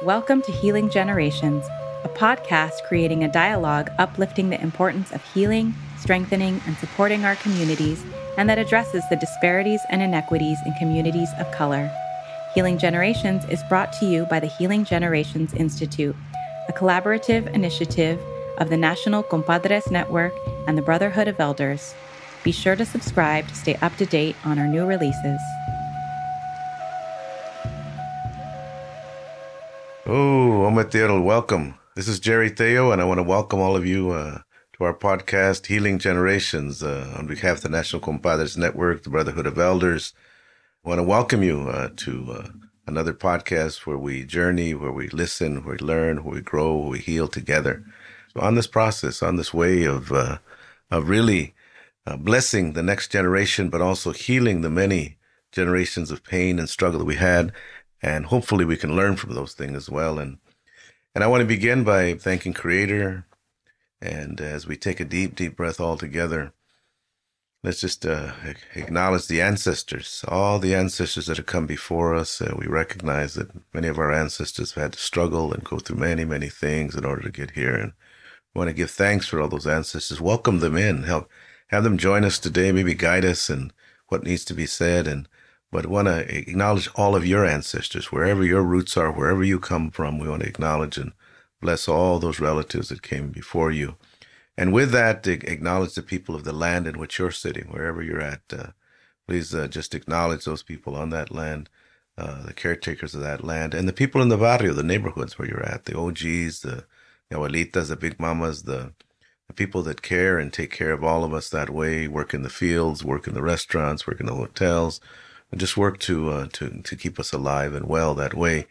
Welcome to Healing Generations, a podcast creating a dialogue uplifting the importance of healing, strengthening, and supporting our communities, and that addresses the disparities and inequities in communities of color. Healing Generations is brought to you by the Healing Generations Institute, a collaborative initiative of the National Compadres Network and the Brotherhood of Elders. Be sure to subscribe to stay up to date on our new releases. Oh, Ometero, welcome. This is Jerry Theo, and I want to welcome all of you to our podcast, Healing Generations, on behalf of the National Compadres Network, the Brotherhood of Elders. I want to welcome you to another podcast where we journey, where we listen, where we learn, where we grow, where we heal together. So on this process, on this way of really blessing the next generation, but also healing the many generations of pain and struggle that we had. And hopefully we can learn from those things as well. And I want to begin by thanking Creator. And as we take a deep, deep breath all together, let's just acknowledge the ancestors, all the ancestors that have come before us. We recognize that many of our ancestors have had to struggle and go through many, many things in order to get here. And we want to give thanks for all those ancestors. Welcome them in. Have them join us today, maybe guide us in what needs to be said. But want to acknowledge all of your ancestors, wherever your roots are, wherever you come from. We want to acknowledge and bless all those relatives that came before you. And with that, acknowledge the people of the land in which you're sitting, wherever you're at. Please just acknowledge those people on that land, the caretakers of that land, and the people in the barrio, the neighborhoods where you're at, the OGs, the abuelitas, the big mamas, the people that care and take care of all of us that way, work in the fields, work in the restaurants, work in the hotels, and just work to keep us alive and well that way.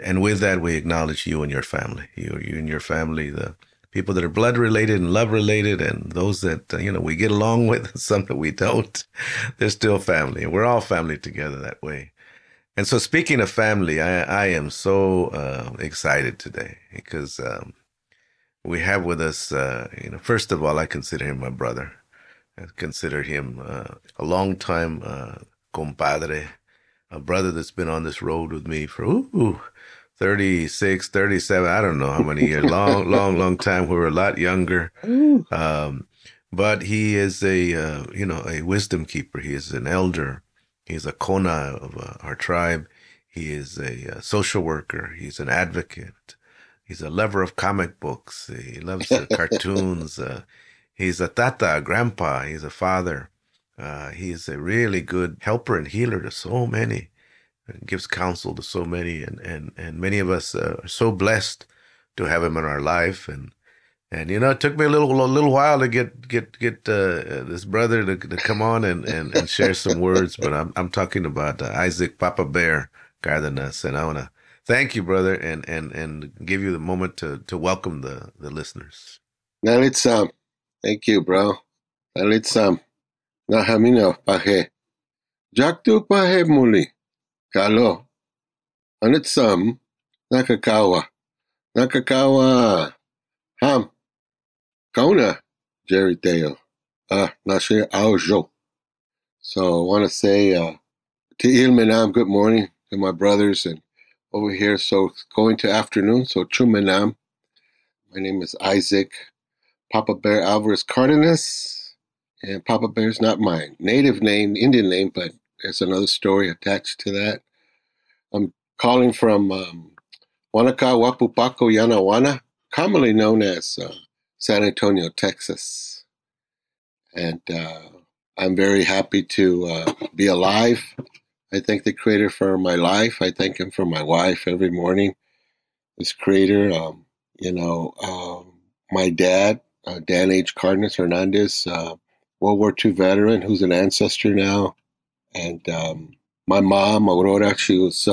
And with that, we acknowledge you and your family, you and your family, the people that are blood related and love related, and those that, we get along with, and some that we don't. They're still family, and we're all family together that way. And so speaking of family, I am so excited today because we have with us, first of all, I consider him my brother. I consider him a long time compadre, a brother that's been on this road with me for 36, 37, I don't know how many years, long time. We were a lot younger. But he is a wisdom keeper. He is an elder. He's a kona of our tribe. He is a social worker. He's an advocate. He's a lover of comic books. He loves cartoons. He's a tata, a grandpa. He's a father. He is a really good helper and healer to so many, and gives counsel to so many, and many of us are so blessed to have him in our life. And it took me a little while to get this brother to come on and share some words, but I'm talking about Isaac Papa Bear Cardenas, and I want to thank you, brother, and give you the moment to welcome the listeners. Thank you, bro. Nahamino pahe. Jaktu pahe muli. Kalo. Anitsam. Nakakawa. Ham. Kona. Jerry Theo. Nashe Aujo. So I want to say to Ilmenam, good morning to my brothers and over here. So going to afternoon. So Chumenam. My name is Isaac Papa Bear Alvarez Cardenas. And Papa Bear's not my native name, Indian name, but there's another story attached to that. I'm calling from Wanaka, Wapupaco, Yanawana, commonly known as San Antonio, Texas. And I'm very happy to be alive. I thank the Creator for my life. I thank Him for my wife every morning. This Creator, my dad, Dan H. Cardenas Hernandez, World War II veteran who's an ancestor now. And my mom, Aurora, she was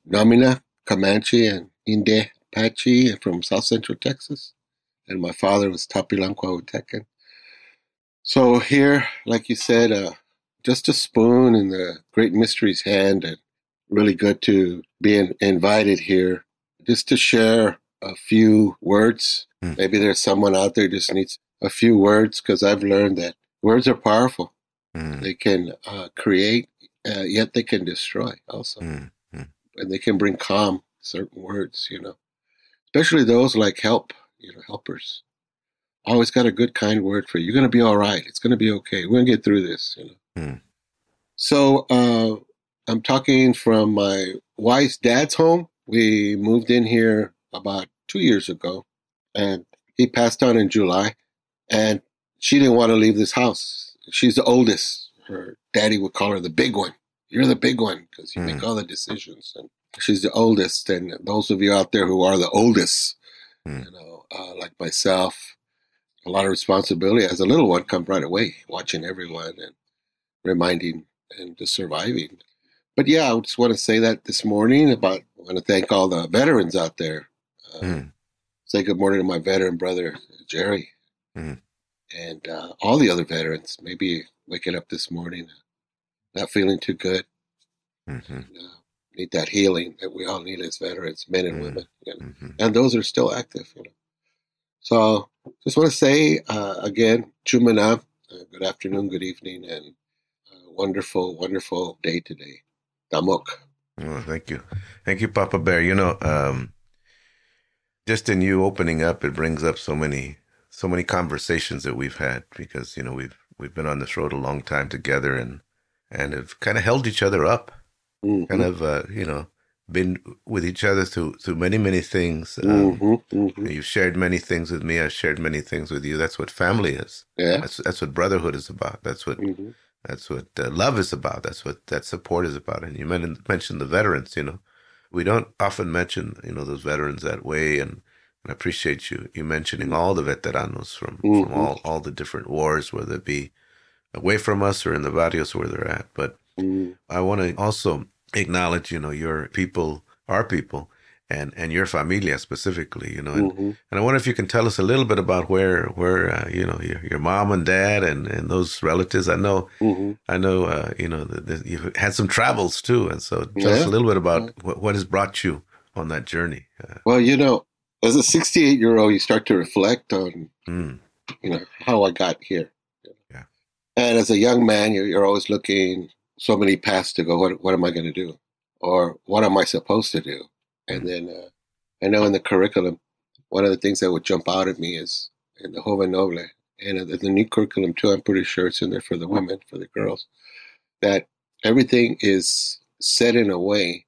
Namina, Comanche, and Inde Apache from South Central Texas. And my father was Tapilanqua Hutecan. So here, like you said, just a spoon in the Great Mystery's hand, and really good to be invited here just to share a few words. Maybe there's someone out there just needs a few words, because I've learned that words are powerful. They can create, yet they can destroy also. And they can bring calm certain words, especially those like help, helpers. Always got a good, kind word for you. You're going to be all right. It's going to be okay. We're going to get through this. So I'm talking from my wife's dad's home. We moved in here about 2 years ago, and he passed on in July, and she didn't want to leave this house. She's the oldest. Her daddy would call her the big one. You're the big one because you make all the decisions. And she's the oldest. And those of you out there who are the oldest, like myself, a lot of responsibility as a little one comes right away, watching everyone and reminding and just surviving. But yeah, I just want to say that this morning I want to thank all the veterans out there. Say good morning to my veteran brother, Jerry, and all the other veterans. Maybe waking up this morning, not feeling too good. Need that healing that we all need as veterans, men and women. And those are still active. So just want to say again, Chumana, good afternoon, good evening, and wonderful, wonderful day today. Damok. Oh, thank you. Thank you, Papa Bear. Just in you opening up, it brings up so many conversations that we've had because, we've been on this road a long time together and have kind of held each other up, kind of, been with each other through many, many things. You've shared many things with me. I've shared many things with you. That's what family is. Yeah. That's what brotherhood is about. That's what love is about. That's what that support is about. And you mentioned the veterans, we don't often mention, those veterans that way. And I appreciate you mentioning all the veteranos from all the different wars, whether it be away from us or in the barrios where they're at. But I want to also acknowledge, your people, our people, and your familia specifically, and I wonder if you can tell us a little bit about where your mom and dad and those relatives. I know, you've had some travels too, and so tell us a little bit about what has brought you on that journey. Well, as a 68-year-old, you start to reflect on, how I got here. Yeah. And as a young man, you're always looking so many paths to go. What am I going to do, or what am I supposed to do? And then I know in the curriculum, one of the things that would jump out at me is in the Joven Noble, and the new curriculum too, I'm pretty sure it's in there for the women, for the girls, that everything is set in a way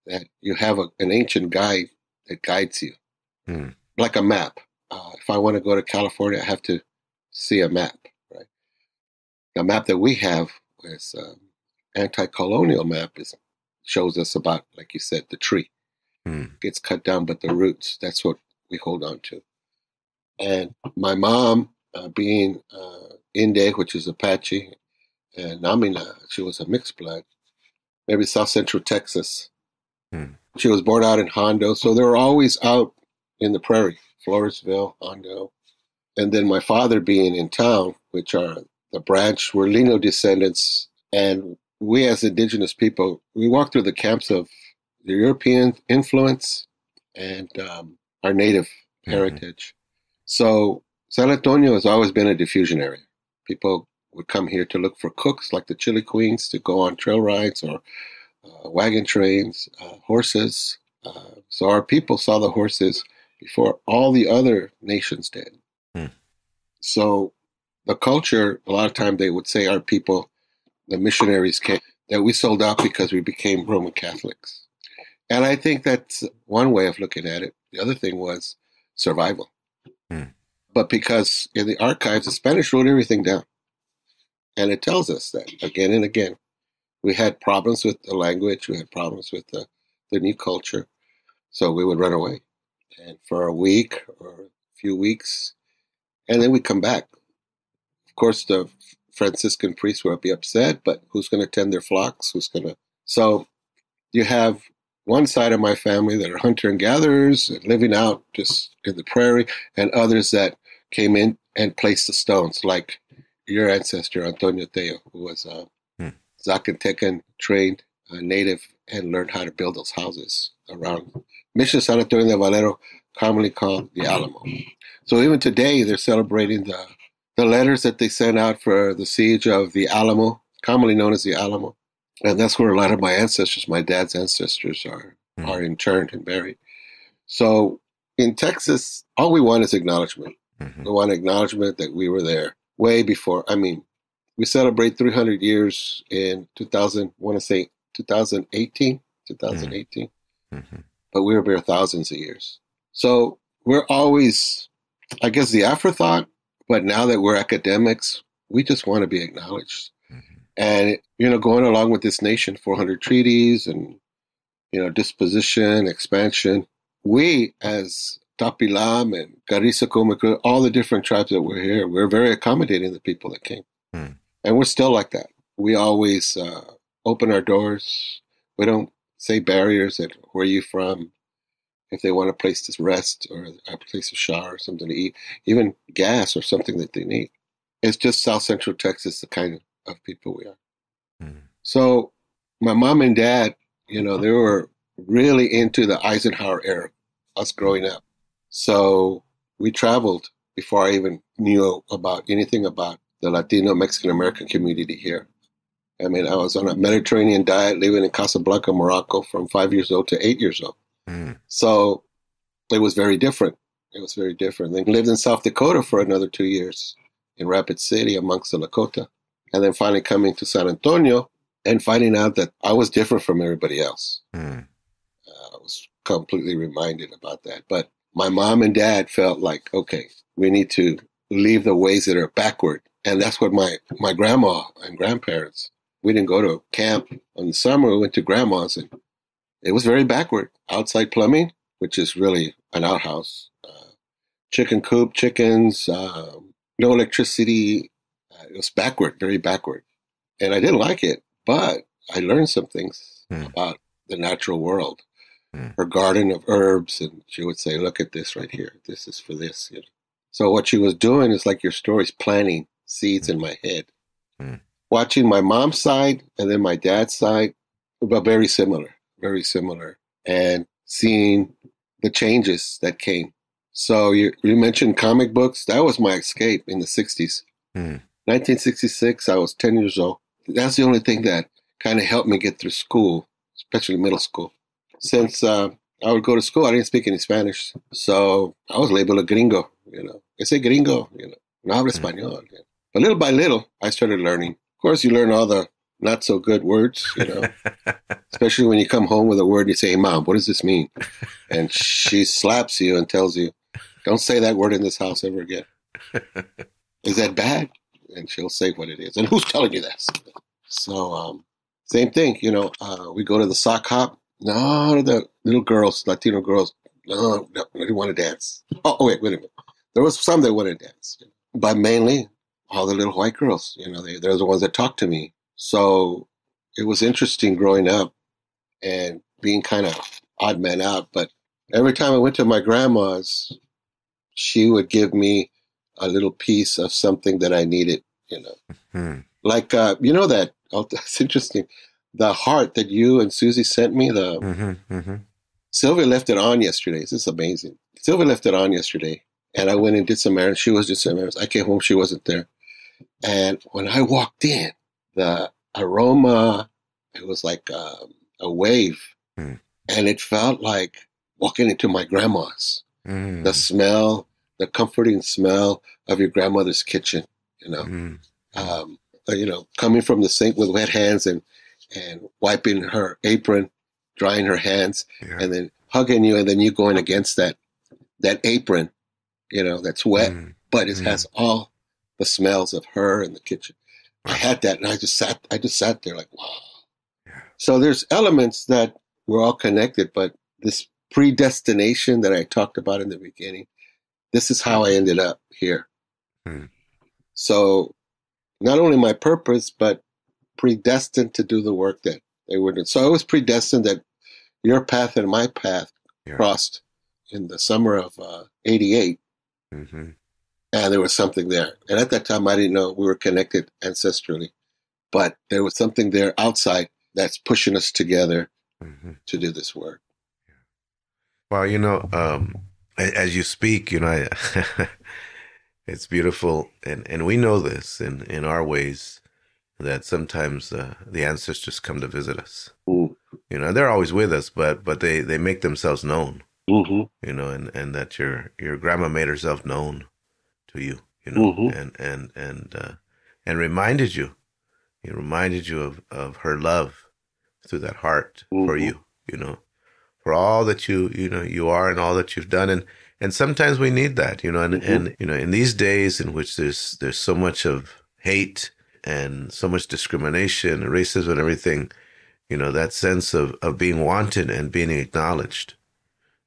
that you have an ancient guide that guides you, like a map. If I want to go to California, I have to see a map, right? The map that we have is anti-colonial map shows us about, like you said, the tree. Gets cut down, but the roots, that's what we hold on to. And my mom, being Inde, which is Apache, and Namina, she was a mixed blood, maybe South Central Texas. She was born out in Hondo, so they were always out in the prairie, Floresville, Hondo. And then my father being in town, which are the branch, we're Lino descendants, and we as indigenous people, we walked through the camps of the European influence and our native heritage. So San Antonio has always been a diffusion area. People would come here to look for cooks like the Chili Queens, to go on trail rides or wagon trains, horses. So our people saw the horses before all the other nations did. So the culture, a lot of time they would say our people, the missionaries came, that we sold out because we became Roman Catholics. And I think that's one way of looking at it. The other thing was survival. But because in the archives, the Spanish wrote everything down. And it tells us that again and again. We had problems with the language. We had problems with the new culture. So we would run away. And for a week or a few weeks, and then we'd come back. Of course, the Franciscan priests would be upset, but who's going to tend their flocks? So you have one side of my family that are hunter and gatherers and living out just in the prairie, and others that came in and placed the stones, like your ancestor, Antonio Teo, who was a Zacatecan trained native and learned how to build those houses around Mission San Antonio de Valero, commonly called the Alamo. So even today, they're celebrating the letters that they sent out for the siege of the Alamo, commonly known as the Alamo. And that's where a lot of my ancestors, my dad's ancestors, are are interned and buried. So in Texas, all we want is acknowledgement. We want acknowledgement that we were there way before. I mean, we celebrate 300 years in 2018, but we were there thousands of years. So we're always, I guess, the afterthought, but now that we're academics, we just want to be acknowledged. And, going along with this nation, 400 treaties and, disposition, expansion, we as Tapilam and Carissa, all the different tribes that were here, we're very accommodating the people that came. And we're still like that. We always open our doors. We don't say barriers that where are you from, if they want a place to rest or a place to shower or something to eat, even gas or something that they need. It's just South Central Texas, the kind of people we are. So my mom and dad, they were really into the Eisenhower era, us growing up. So we traveled before I even knew about anything about the Latino Mexican American community here. I mean, I was on a Mediterranean diet living in Casablanca, Morocco from 5 years old to 8 years old. So it was very different. Then lived in South Dakota for another 2 years in Rapid City amongst the Lakota. And then finally coming to San Antonio and finding out that I was different from everybody else. I was completely reminded about that. But my mom and dad felt like, okay, we need to leave the ways that are backward. And that's what my grandma and grandparents, we didn't go to camp in the summer. We went to grandma's, and it was very backward. Outside plumbing, which is really an outhouse. Chicken coop, chickens, no electricity. It was backward, very backward. And I didn't like it, but I learned some things about the natural world. Her garden of herbs, and she would say, look at this right here. This is for this. So what she was doing is like your stories, planting seeds in my head. Watching my mom's side and then my dad's side, but very similar, and seeing the changes that came. So you mentioned comic books. That was my escape in the 60s. 1966, I was 10 years old. That's the only thing that kind of helped me get through school, especially middle school. Since I would go to school, I didn't speak any Spanish. So I was labeled a gringo, Ese gringo, no habla español. But little by little, I started learning. Of course, you learn all the not so good words, especially when you come home with a word, you say, hey, Mom, what does this mean? And she slaps you and tells you, don't say that word in this house ever again. Is that bad? And she'll say what it is. And who's telling you this? So same thing, we go to the sock hop. No, the little girls, Latino girls, no, they didn't want to dance. Oh, wait a minute. There was some that wanted to dance. But mainly, all the little white girls, they're the ones that talked to me. So it was interesting growing up and being kind of odd man out. But every time I went to my grandma's, she would give me a little piece of something that I needed, Like, that's interesting. The heart that you and Susie sent me, Sylvia left it on yesterday. This is amazing. Sylvia left it on yesterday. And I went and did some errands. She was just some errands. I came home. She wasn't there. And when I walked in, the aroma, it was like a wave. And it felt like walking into my grandma's. The smell, the comforting smell of your grandmother's kitchen, coming from the sink with wet hands and wiping her apron, drying her hands, and then hugging you, and then you going against that apron, that's wet, but it has all the smells of her in the kitchen. I had that, and I just sat there like, wow. So there's elements that we're all connected, but this predestination that I talked about in the beginning, this is how I ended up here. So not only my purpose, but predestined to do the work that they were doing. So I was predestined that your path and my path crossed in the summer of 88. And there was something there. And at that time, I didn't know we were connected ancestrally. But there was something there outside that's pushing us together to do this work. Well, as you speak, it's beautiful. And we know this in our ways, that sometimes the ancestors come to visit us. You know, they're always with us, but they make themselves known. Mm-hmm. You know, and that your grandma made herself known to you. You know, and reminded you. It reminded you of her love through that heart for you. You know, for all that you are and all that you've done, and sometimes we need that. You know, and you know, in these days in which there's so much of hate and so much discrimination and racism and everything. You know, that sense of being wanted and being acknowledged,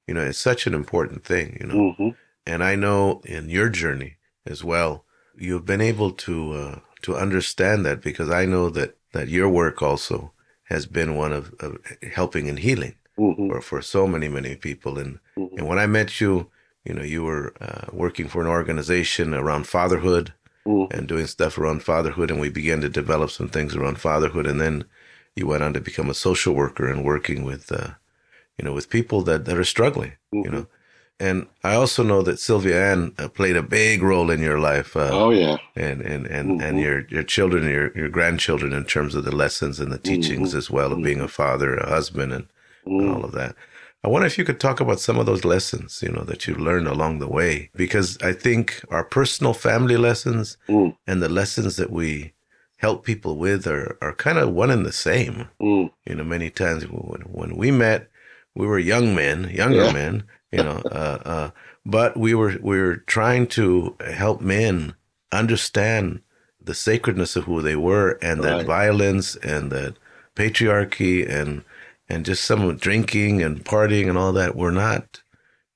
you know, it's such an important thing, you know. And I know in your journey as well, you've been able to understand that, because I know that your work also has been one of helping and healing for so many people. And when I met you, you know, you were working for an organization around fatherhood and doing stuff around fatherhood. And we began to develop some things around fatherhood. And then you went on to become a social worker and working with, you know, with people that are struggling, you know. And I also know that Sylvia Ann played a big role in your life. Oh yeah, and your children, your grandchildren, in terms of the lessons and the teachings as well of being a father, a husband, and all of that. I wonder if you could talk about some of those lessons, you know, that you learned along the way, because I think our personal family lessons and the lessons that we help people with are kind of one and the same. You know, many times when we met, we were younger men, you know, but we were trying to help men understand the sacredness of who they were, and that violence and that patriarchy and just some drinking and partying and all that were not,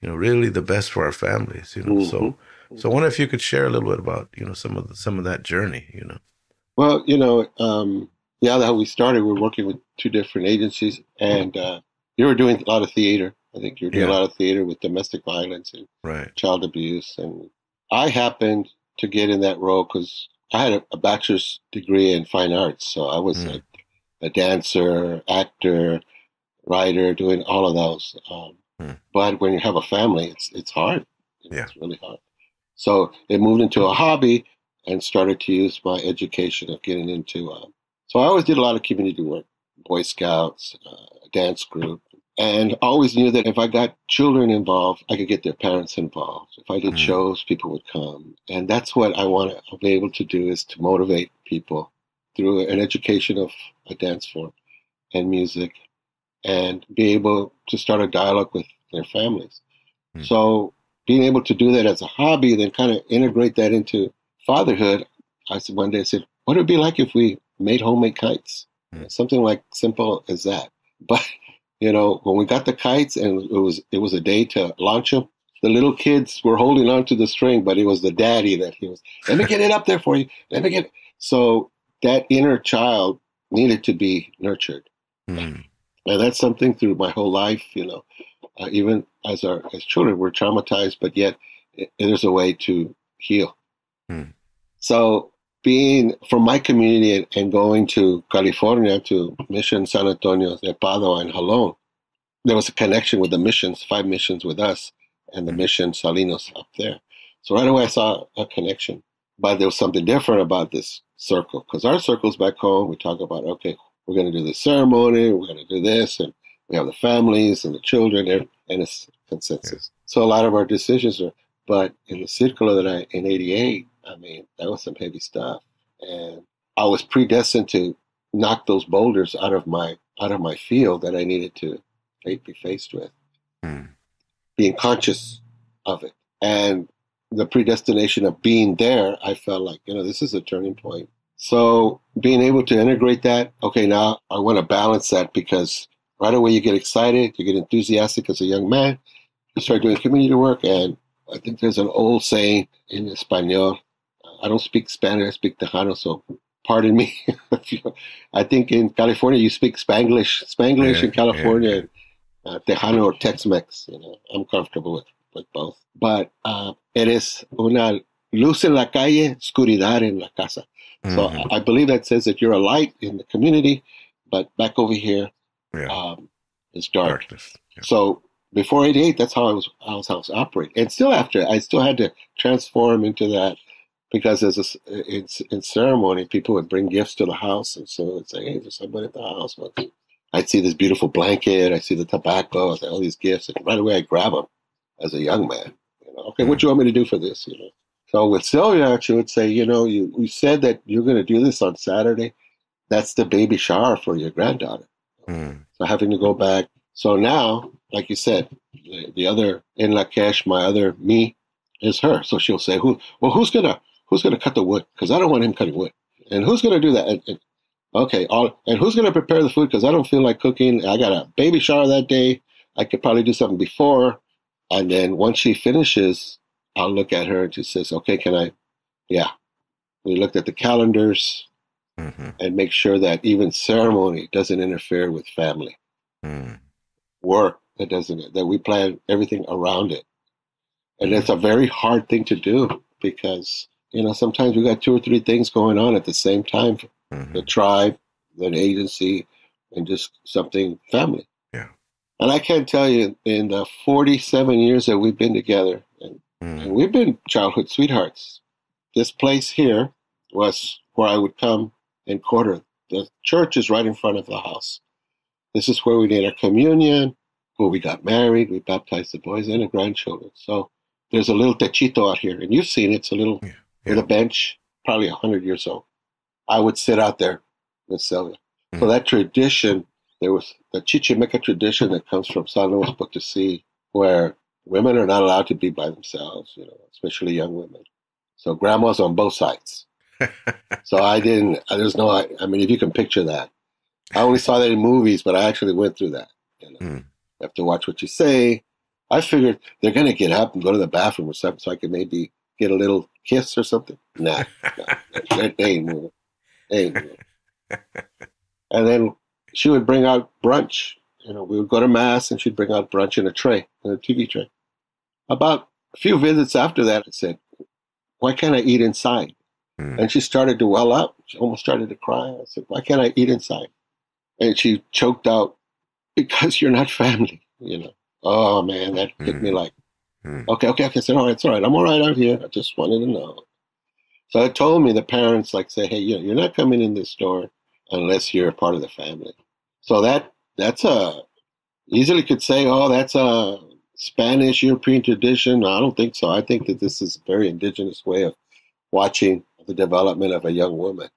you know, really the best for our families, you know. So I wonder if you could share a little bit about, you know, some of that journey, you know. Well, you know, that we started, we were working with two different agencies, and you were doing a lot of theater. I think you were doing a lot of theater with domestic violence and child abuse. And I happened to get in that role because I had a bachelor's degree in fine arts. So I was a dancer, actor, writer, doing all of those. But when you have a family, it's hard. It's really hard. So it moved into a hobby and started to use my education of getting into. So I always did a lot of community work, Boy Scouts, dance group, and I always knew that if I got children involved, I could get their parents involved. If I did shows, people would come. And that's what I want to be able to do, is to motivate people through an education of a dance form and music, and be able to start a dialogue with their families. So being able to do that as a hobby, then kind of integrate that into fatherhood, one day I said, what would it be like if we made homemade kites? Something like simple as that. But, you know, when we got the kites and it was a day to launch them, the little kids were holding on to the string, but it was the daddy that he was, let me get it up there for you. Let me get it. So that inner child needed to be nurtured. And that's something through my whole life, you know, even as children, we're traumatized, but yet there's a way to heal. So being from my community and going to California, to Mission San Antonio de Padua and Jalón, there was a connection with the missions, 5 missions with us, and the mission Salinos up there. So right away I saw a connection. But there was something different about this circle, because our circles back home, we talk about, okay, we're going to do this ceremony, we're going to do this, and we have the families and the children, and it's consensus. So a lot of our decisions are, but in the circle that in 88, I mean, that was some heavy stuff. And I was predestined to knock those boulders out of my field that I needed to be faced with. Being conscious of it. And the predestination of being there, I felt like, you know, this is a turning point. So being able to integrate that, okay, now I want to balance that, because right away you get excited, you get enthusiastic as a young man, you start doing community work. And I think there's an old saying in Espanol. I don't speak Spanish, I speak Tejano, so pardon me. I think in California you speak Spanglish in California, Tejano or Tex-Mex. You know, I'm comfortable with both. But it is una luz en la calle, oscuridad en la casa. So I believe that says that you're a light in the community, but back over here, it's dark. So before 88, that's how I was operating. And still after, I still had to transform into that, because in ceremony, people would bring gifts to the house. And so it's like, hey, there's somebody at the house. I'd see this beautiful blanket, I see the tobacco, I say all these gifts, and right away I grab them as a young man. Okay, what do you want me to do for this? So with Sylvia, she would say, you said that you're going to do this on Saturday. That's the baby shower for your granddaughter. So having to go back. So now, like you said, the other in Lakesh, my other me, is her. So she'll say, who's gonna cut the wood? Because I don't want him cutting wood. And who's gonna do that? And who's gonna prepare the food? Because I don't feel like cooking. I got a baby shower that day. I could probably do something before. And then once she finishes, I'll look at her and she says, okay, can I? Yeah. We looked at the calendars and make sure that even ceremony doesn't interfere with family. Work that we plan everything around it. And it's a very hard thing to do because, sometimes we got 2 or 3 things going on at the same time. The tribe, the agency, and just something family. Yeah. And I can't tell you, in the 47 years that we've been together, and we've been childhood sweethearts, this place here was where I would come and quarter. The church is right in front of the house. This is where we did our communion, where we got married, we baptized the boys and the grandchildren. So there's a little techito out here, and you've seen it. It's a little with a bench, probably 100 years old. I would sit out there with Sylvia. So that tradition, there was the Chichimeca tradition that comes from San Luis Potosí, where women are not allowed to be by themselves, especially young women. So grandma's on both sides. So if you can picture that. I only saw that in movies, but I actually went through that. You have to watch what you say. I figured they're going to get up and go to the bathroom or something so I could maybe get a little kiss or something. Nah. They ain't moving. And then she would bring out brunch. We would go to mass and she'd bring out brunch in a tray, in a TV tray. About a few visits after that, I said, why can't I eat inside? And she started to well up. She almost started to cry. I said, why can't I eat inside? And she choked out, because you're not family, Oh, man, that hit me like, okay. I said, all right, it's all right. I'm all right out here. I just wanted to know. So it told me, the parents say, hey, you're not coming in this door unless you're a part of the family. So that's easily could say, oh, that's a Spanish European tradition. No, I don't think so. I think that this is a very indigenous way of watching the development of a young woman.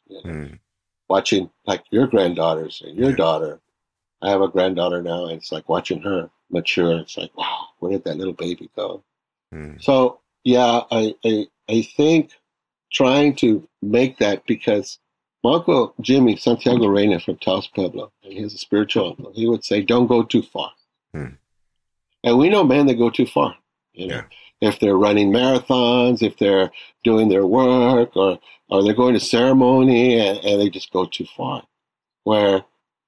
Watching like your granddaughters and your daughter. I have a granddaughter now, and it's like watching her mature. It's like, wow, where did that little baby go? So yeah, I think trying to make that, because my Uncle Jimmy Santiago Reina from Taos Pueblo, and he's a spiritual uncle, he would say, don't go too far. And we know men that go too far. If they're running marathons, if they're doing their work, or they're going to ceremony and they just go too far, where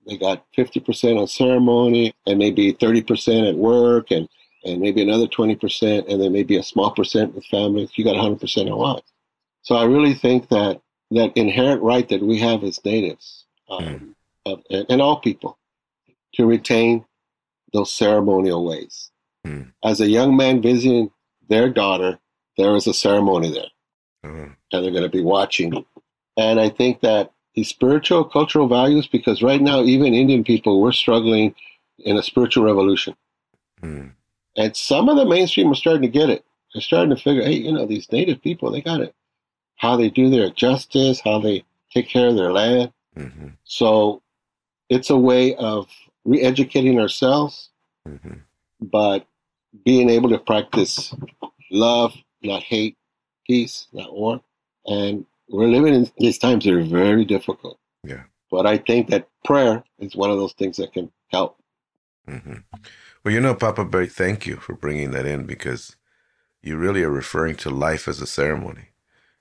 they got 50% on ceremony and maybe 30% at work and maybe another 20%, and then maybe a small percent with family. You got 100% at what? So I really think that inherent right that we have as natives, and all people, to retain those ceremonial ways. As a young man visiting their daughter, there is a ceremony there. And they're going to be watching. And I think that these spiritual, cultural values, because right now, even Indian people, we're struggling in a spiritual revolution. And some of the mainstream are starting to get it. They're starting to figure, hey, these native people, they got it. How they do their justice, how they take care of their land. So it's a way of re-educating ourselves, but being able to practice love, not hate, peace, not war. And we're living in these times that are very difficult. Yeah. But I think that prayer is one of those things that can help. Well, Papa Bear, thank you for bringing that in, because you really are referring to life as a ceremony.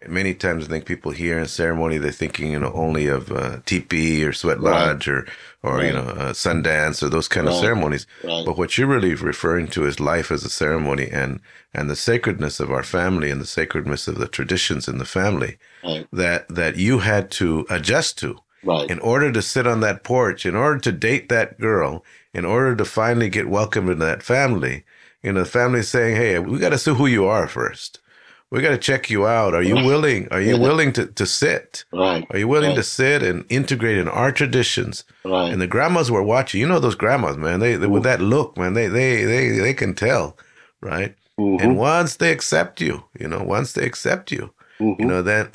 And many times I think people hear in ceremony, they're thinking, only of teepee or sweat lodge or Sundance or those kind of ceremonies. But what you're really referring to is life as a ceremony, and the sacredness of our family and the sacredness of the traditions in the family that you had to adjust to in order to sit on that porch, in order to date that girl, in order to finally get welcomed into that family. The family saying, hey, we got to see who you are first. we got to check you out. Are you willing? Are you willing to sit? Right. Are you willing Right. to sit and integrate in our traditions? Right. And the grandmas were watching. You know those grandmas, man. They with that look, man. They can tell, right? And once they accept you, once they accept you, then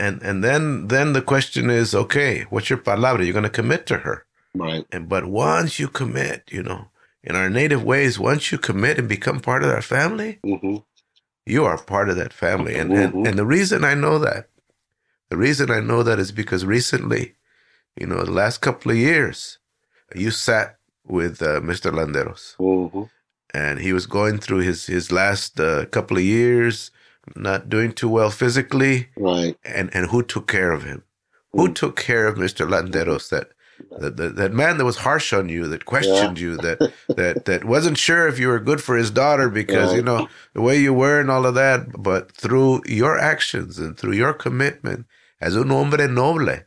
then the question is, okay, what's your palabra? You're going to commit to her, Right. but once you commit, in our native ways, once you commit and become part of our family, you are part of that family. And the reason I know that, is because recently, the last couple of years, you sat with Mr. Landeros. And he was going through his last couple of years, not doing too well physically. Right. And who took care of him? Who took care of Mr. Landeros? That man that was harsh on you, that questioned you, that wasn't sure if you were good for his daughter because, the way you were and all of that. But through your actions and through your commitment as un hombre noble,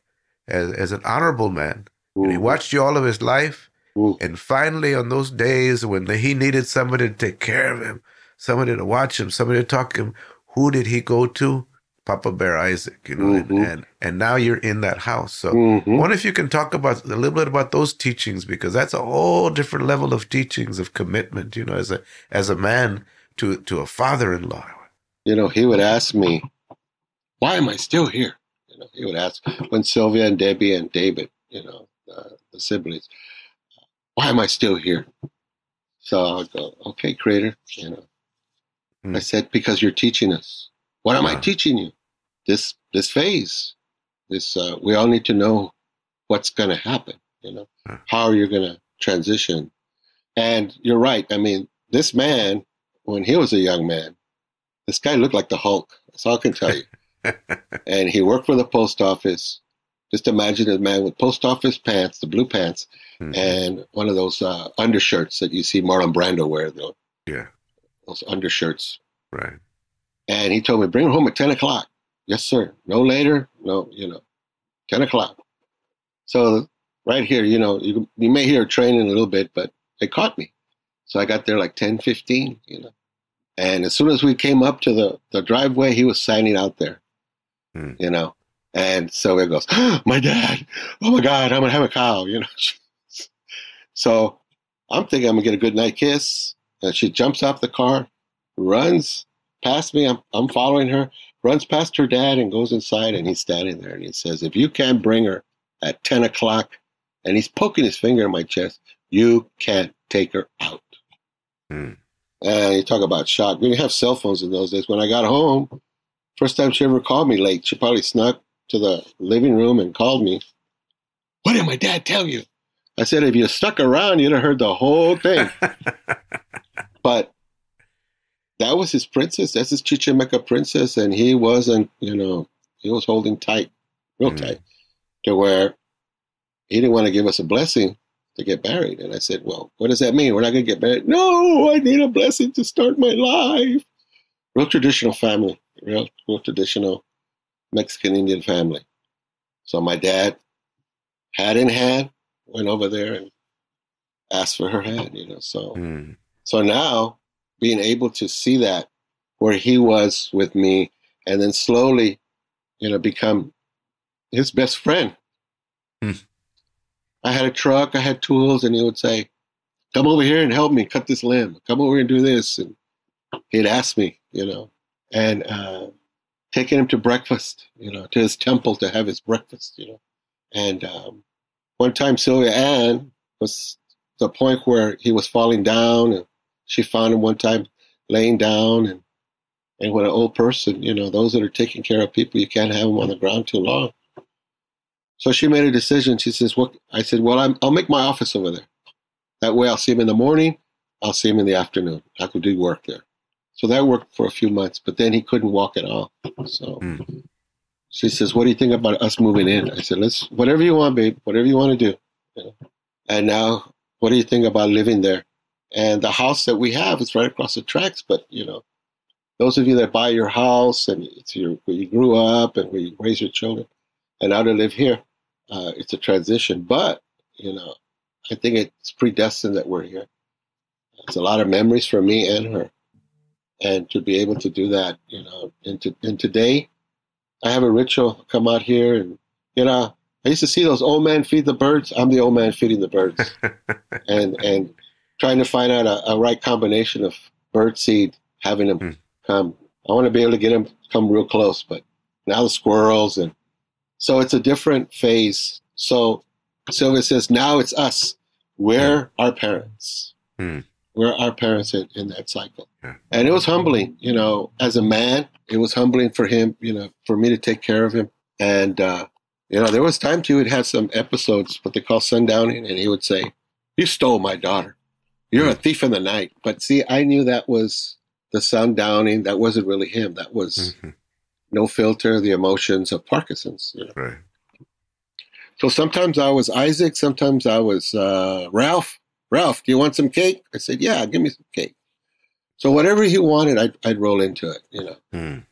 as an honorable man, and he watched you all of his life. And finally, on those days when he needed somebody to take care of him, somebody to watch him, somebody to talk to him, who did he go to? Papa Bear Isaac, and now you're in that house. So I wonder if you can talk about a little bit about those teachings, because that's a whole different level of teachings of commitment, as a man to a father-in-law. He would ask me, why am I still here? He would ask when Sylvia and Debbie and David, the siblings, why am I still here? So I would go, okay, Creator, I said, because you're teaching us. What am I teaching you? This phase. We all need to know what's going to happen, how you're going to transition. And you're right. I mean, this man, when he was a young man, this guy looked like the Hulk. That's all I can tell you. And he worked for the post office. Just imagine a man with post office pants, the blue pants, and one of those undershirts that you see Marlon Brando wear, though. Yeah. Those undershirts. Right. And he told me, bring her home at 10 o'clock. Yes, sir. No later. No, 10 o'clock. So right here, you may hear training a little bit, but they caught me. So I got there like 10:15, And as soon as we came up to the driveway, he was signing out there, And so it goes, oh, my dad, oh my God, I'm going to have a cow, So I'm thinking I'm going to get a good night kiss. And she jumps off the car, runs past me. I'm following her, runs past her dad and goes inside. And he's standing there and he says, if you can't bring her at 10 o'clock, and he's poking his finger in my chest, you can't take her out. And you talk about shock. We didn't have cell phones in those days. When I got home, first time she ever called me late, she probably snuck to the living room and called me. What did my dad tell you? I said, if you stuck around, you'd have heard the whole thing. But that was his princess. That's his Chichimeca princess. And he wasn't, he was holding tight, real tight, to where he didn't want to give us a blessing to get married. And I said, well, what does that mean? We're not going to get married? No, I need a blessing to start my life. Real traditional family, real traditional Mexican Indian family. So my dad, hat in hand, went over there and asked for her hand, So now being able to see that where he was with me and then slowly, become his best friend. I had a truck, I had tools, and he would say, come over here and help me cut this limb. Come over here and do this. And he'd ask me, and taking him to breakfast, to his temple to have his breakfast, And one time Sylvia Ann was the point where he was falling down, and she found him one time laying down. And when an old person, those that are taking care of people, you can't have them on the ground too long. So she made a decision. She says, "What?" I said, "Well, I'll make my office over there. That way I'll see him in the morning. I'll see him in the afternoon. I could do work there." So that worked for a few months, but then he couldn't walk at all. So she says, "What do you think about us moving in?" I said, "Let's, whatever you want, babe, whatever you want to do." And now, what do you think about living there? And the house that we have is right across the tracks, but, those of you that buy your house and it's where you grew up and where you raise your children, and now to live here, it's a transition. But, I think it's predestined that we're here. It's a lot of memories for me and her. And to be able to do that, and today I have a ritual come out here, and I used to see those old men feed the birds. I'm the old man feeding the birds, and trying to find out a right combination of bird seed, having them come. I want to be able to get them come real close, but now the squirrels, and so it's a different phase. So Sylvia says, now it's us. We're our parents. We're our parents in that cycle. And it was humbling, as a man, it was humbling for him, for me to take care of him. And, there was times he would have some episodes, what they call sundowning, and he would say, you stole my daughter. You're a thief in the night. But see, I knew that was the sundowning. That wasn't really him. That was no filter, the emotions of Parkinson's. Right. So sometimes I was Isaac. Sometimes I was Ralph. Ralph, do you want some cake? I said, yeah, give me some cake. So whatever he wanted, I'd roll into it, And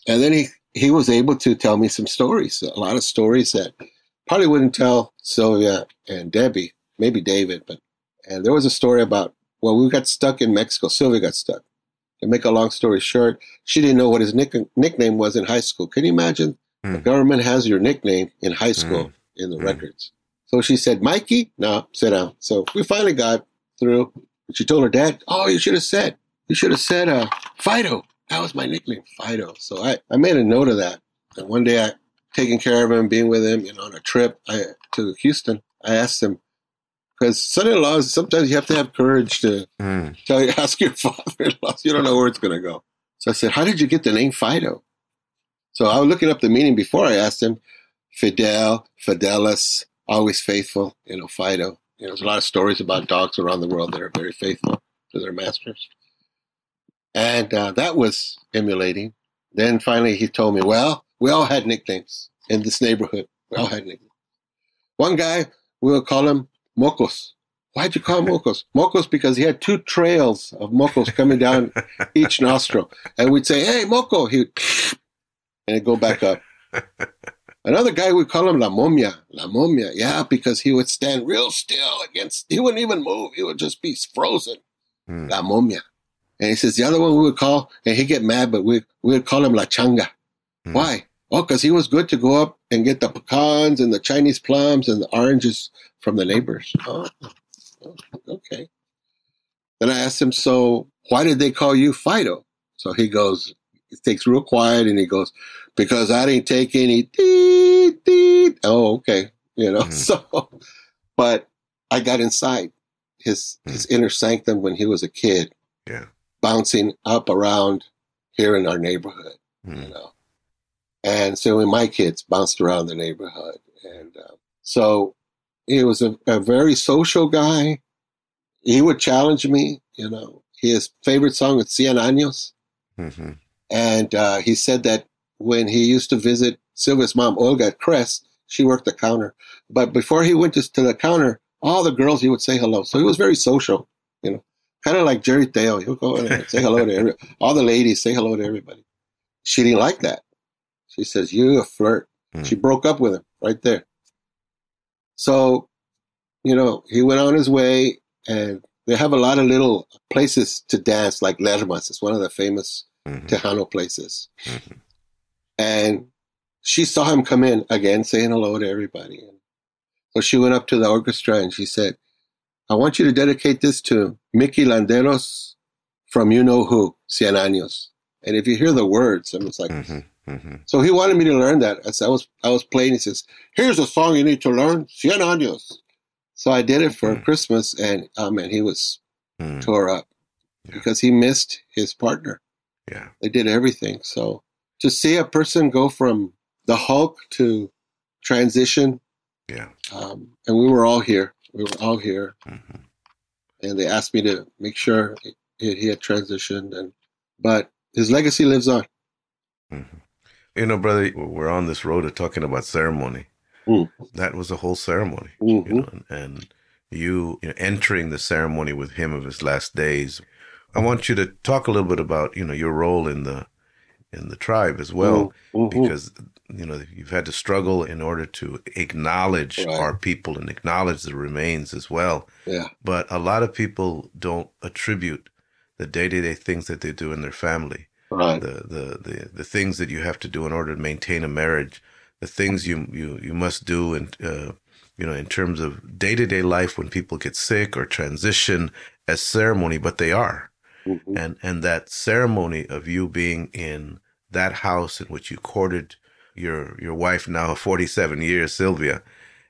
then he was able to tell me some stories, a lot of stories that probably wouldn't tell Sylvia and Debbie, maybe David. And there was a story about, we got stuck in Mexico. Sylvia got stuck. To make a long story short, she didn't know what his nickname was in high school. Can you imagine? The government has your nickname in high school in the records. So she said, Mikey? No, sit down. So we finally got through. She told her dad, oh, you should have said Fido. That was my nickname, Fido. So I made a note of that. And one day, taking care of him, being with him, on a trip to Houston, I asked him, because son-in-laws, sometimes you have to have courage to ask your father-in-law. You don't know where it's going to go. So I said, how did you get the name Fido? So I was looking up the meaning before I asked him. Fidel, Fidelis, always faithful, Fido. There's a lot of stories about dogs around the world that are very faithful to their masters. And that was emulating. Then finally he told me, well, we all had nicknames in this neighborhood. We all had nicknames. One guy, we would call him Mocos. Why'd you call him Mocos? Mocos because he had 2 trails of mocos coming down each nostril. And we'd say, hey, Moco. He'd, and it'd go back up. Another guy, we call him La Momia. La Momia, yeah, because he would stand real still he wouldn't even move. He would just be frozen. La Momia. And he says, the other one we would call, and he'd get mad, but we would call him La Changa. Why? Oh, because he was good to go up and get the pecans and the Chinese plums and the oranges from the neighbors. Oh, okay. Then I asked him, so why did they call you Fido? So he takes real quiet and he goes, because I didn't take any deed. Oh, okay. So, but I got inside his inner sanctum when he was a kid, bouncing up around here in our neighborhood, And so when my kids bounced around the neighborhood. And so he was a very social guy. He would challenge me, His favorite song was Cien Años. And he said that when he used to visit Sylvia's mom, Olga, at Crest, she worked the counter. But before he went to the counter, all the girls, he would say hello. So he was very social, kind of like Jerry Theo. He'll go and say hello to everybody. All the ladies, say hello to everybody. She didn't like that. She says, you a flirt. She broke up with him right there. So, he went on his way, and they have a lot of little places to dance, like Lermas. It's one of the famous Tejano places. And she saw him come in again, saying hello to everybody. And so she went up to the orchestra and she said, I want you to dedicate this to Mickey Landeros from you know who, Cien Años. And if you hear the words, I mean, it's like, so he wanted me to learn that. As I was playing, he says, here's a song you need to learn, Cien Años. So I did it for Christmas, and he was tore up because he missed his partner. Yeah. They did everything. So to see a person go from the Hulk to transition, and we were all here. And they asked me to make sure he had transitioned, but his legacy lives on. Brother, we're on this road of talking about ceremony. That was a whole ceremony, and you entering the ceremony with him of his last days. I want you to talk a little bit about, your role in the tribe as well, because, you've had to struggle in order to acknowledge our people and acknowledge the remains as well. Yeah. But a lot of people don't attribute the day-to-day things that they do in their family, Right. the things that you have to do in order to maintain a marriage, the things you must do, and in terms of day-to-day life when people get sick or transition as ceremony, but they are. Mm-hmm. And that ceremony of you being in that house in which you courted your wife, now 47 years, Sylvia,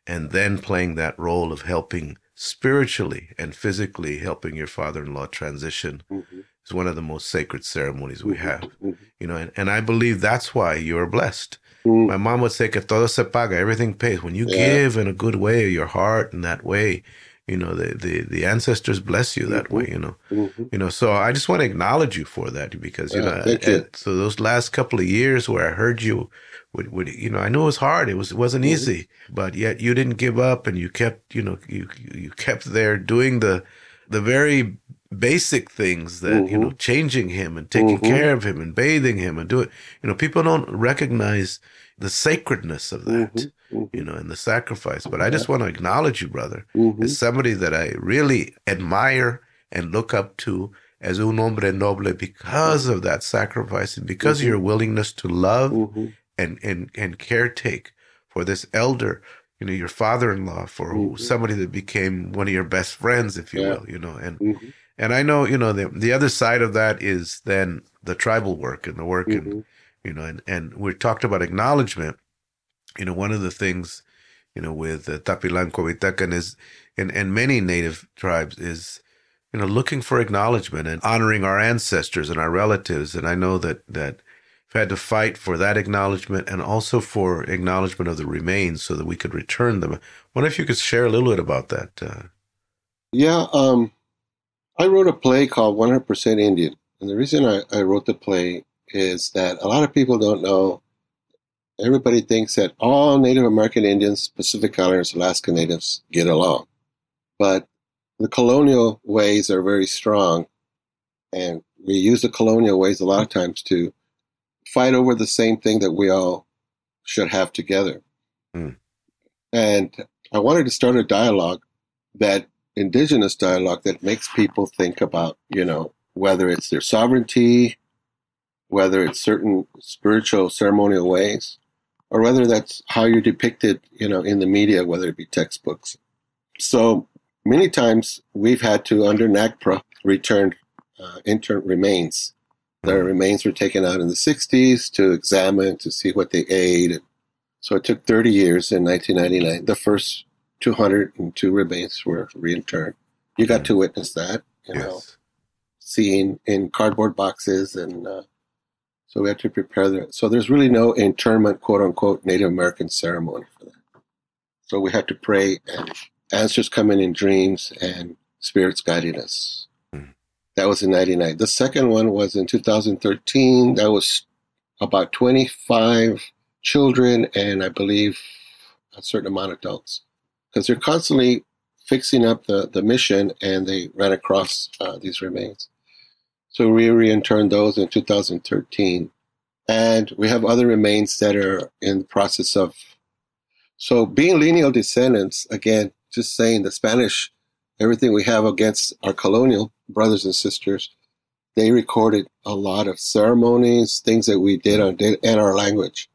and then playing that role of helping spiritually and physically helping your father-in-law transition Mm-hmm. is one of the most sacred ceremonies we have. Mm-hmm. And I believe that's why you're blessed. Mm-hmm. My mom would say que todo se paga, everything pays. When you Yeah. give in a good way, your heart in that way, the ancestors bless you that way, Mm-hmm. So I just want to acknowledge you for that because, Thank you. so those last couple of years where I heard you would I know it was hard. It wasn't Mm-hmm. easy, but yet you didn't give up and you kept, you kept there doing the very basic things that, Mm-hmm. changing him and taking Mm-hmm. care of him and bathing him and do it. People don't recognize the sacredness of that, Mm-hmm. and the sacrifice. But I just want to acknowledge you, brother, Mm-hmm. as somebody that I really admire and look up to as un hombre noble because of that sacrifice and because of your willingness to love Mm-hmm. and caretake for this elder, your father-in-law, for somebody that became one of your best friends, if you will, and Mm-hmm. and I know, the other side of that is then the tribal work and the work and and we talked about acknowledgement. One of the things, with Tapilan, Coahuitecan is, and many native tribes is, looking for acknowledgement and honoring our ancestors and our relatives. And I know that we've had to fight for that acknowledgement and also for acknowledgement of the remains so that we could return them. I wonder if you could share a little bit about that. Yeah. I wrote a play called 100% Indian. And the reason I wrote the play is that a lot of people don't know. Everybody thinks that all Native American Indians, Pacific Islanders, Alaska Natives get along. But the colonial ways are very strong. And we use the colonial ways a lot of times to fight over the same thing that we all should have together. And I wanted to start a dialogue, that indigenous dialogue that makes people think about, whether it's their sovereignty, whether it's certain spiritual ceremonial ways, or whether that's how you're depicted, in the media, whether it be textbooks. So many times we've had to, under NAGPRA, return intern remains. Their remains were taken out in the 60s to examine, to see what they ate. So it took 30 years. In 1999, the first 202 remains were reinterned. You got to witness that, seeing in cardboard boxes. And so we had to prepare that. So there's really no internment, quote unquote, Native American ceremony for that. So we had to pray, and answers come in dreams and spirits guiding us. That was in 99. The second one was in 2013. That was about 25 children and I believe a certain amount of adults, because they're constantly fixing up the mission, and they ran across these remains. So we reinterned those in 2013. And we have other remains that are in the process of. So being lineal descendants, again, just saying the Spanish, everything we have against our colonial brothers and sisters, they recorded a lot of ceremonies, things that we did and our language.